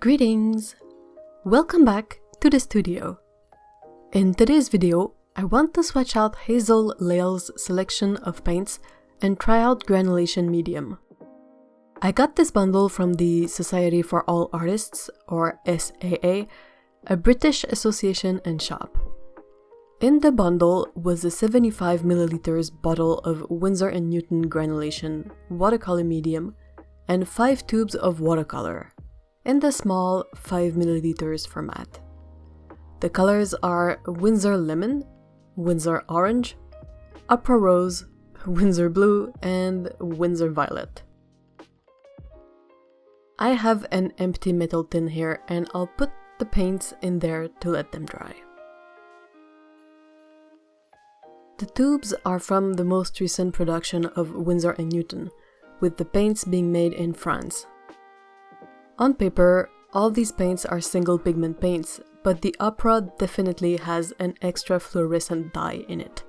Greetings! Welcome back to the studio. In today's video, I want to swatch out Hazel Lale's selection of paints and try out granulation medium. I got this bundle from the Society for All Artists, or SAA, a British association and shop. In the bundle was a 75ml bottle of Winsor & Newton granulation watercolor medium and 5 tubes of watercolor in the small 5ml format. The colors are Winsor Lemon, Winsor Orange, Opera Rose, Winsor Blue, and Winsor Violet. I have an empty metal tin here and I'll put the paints in there to let them dry. The tubes are from the most recent production of Winsor & Newton, with the paints being made in France. On paper, all these paints are single pigment paints, but the Opera definitely has an extra fluorescent dye in it.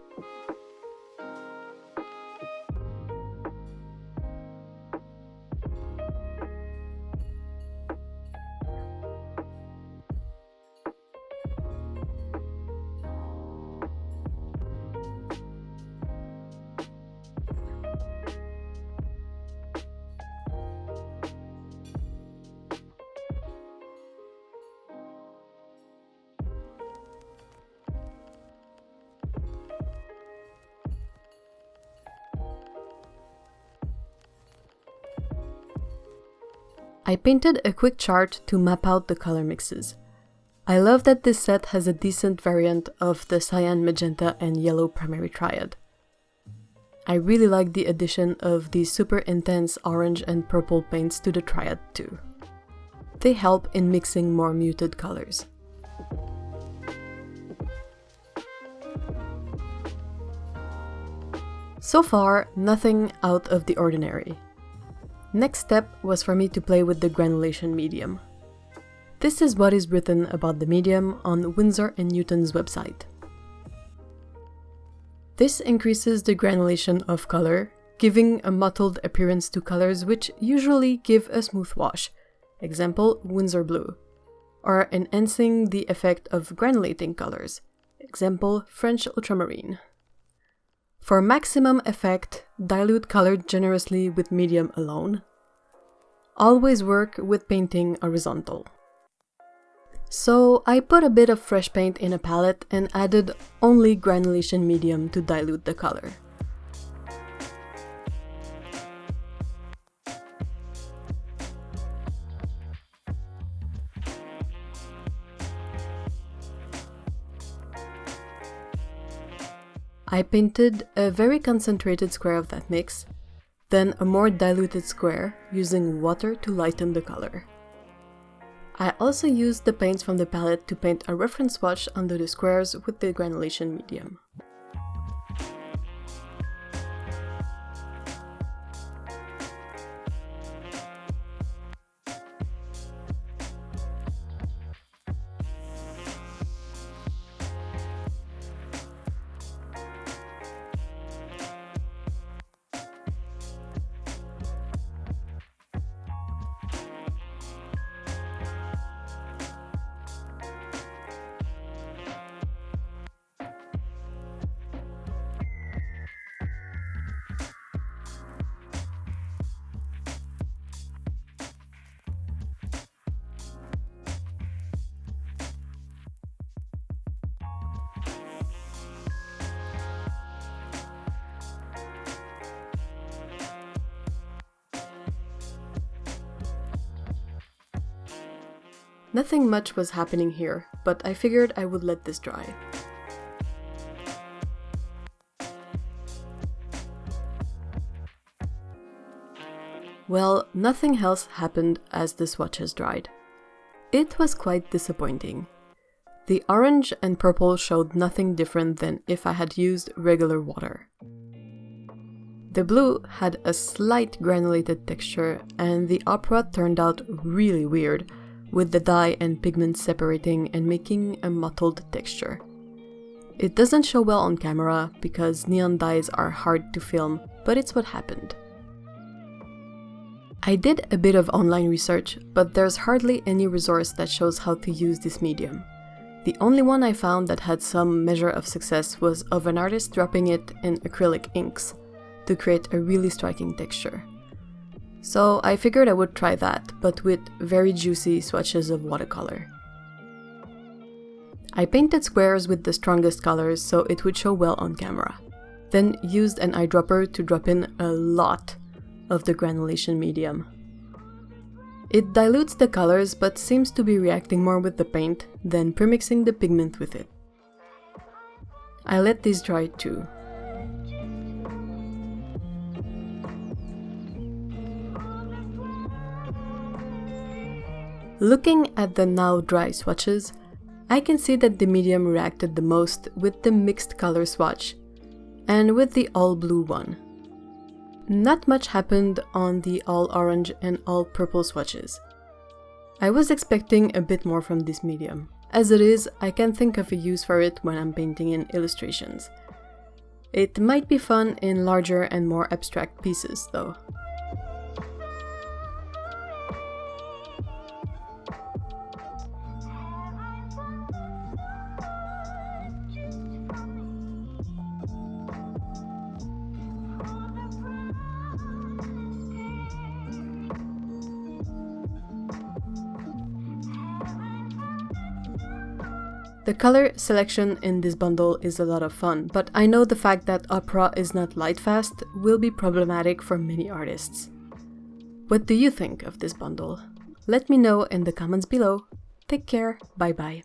I painted a quick chart to map out the color mixes. I love that this set has a decent variant of the cyan, magenta, and yellow primary triad. I really like the addition of the super intense orange and purple paints to the triad too. They help in mixing more muted colors. So far, nothing out of the ordinary. Next step was for me to play with the granulation medium. This is what is written about the medium on Winsor & Newton's website. This increases the granulation of color, giving a mottled appearance to colors which usually give a smooth wash, example Winsor Blue, or enhancing the effect of granulating colors, example French ultramarine. For maximum effect, dilute color generously with medium alone. Always work with painting horizontal. So I put a bit of fresh paint in a palette and added only granulation medium to dilute the color. I painted a very concentrated square of that mix, then a more diluted square using water to lighten the color. I also used the paints from the palette to paint a reference swatch under the squares with the granulation medium. Nothing much was happening here, but I figured I would let this dry. Well, nothing else happened as the swatches dried. It was quite disappointing. The orange and purple showed nothing different than if I had used regular water. The blue had a slight granulated texture, and the Opera turned out really weird, with the dye and pigment separating and making a mottled texture. It doesn't show well on camera because neon dyes are hard to film, but it's what happened. I did a bit of online research, but there's hardly any resource that shows how to use this medium. The only one I found that had some measure of success was of an artist dropping it in acrylic inks to create a really striking texture. So I figured I would try that, but with very juicy swatches of watercolor. I painted squares with the strongest colors so it would show well on camera, then used an eyedropper to drop in a lot of the granulation medium. It dilutes the colors but seems to be reacting more with the paint than premixing the pigment with it. I let these dry too. Looking at the now dry swatches, I can see that the medium reacted the most with the mixed color swatch and with the all blue one. Not much happened on the all orange and all purple swatches. I was expecting a bit more from this medium. As it is, I can think of a use for it when I'm painting in illustrations. It might be fun in larger and more abstract pieces, though. The color selection in this bundle is a lot of fun, but I know the fact that opera is not light-fast will be problematic for many artists. What do you think of this bundle? Let me know in the comments below. Take care, bye bye.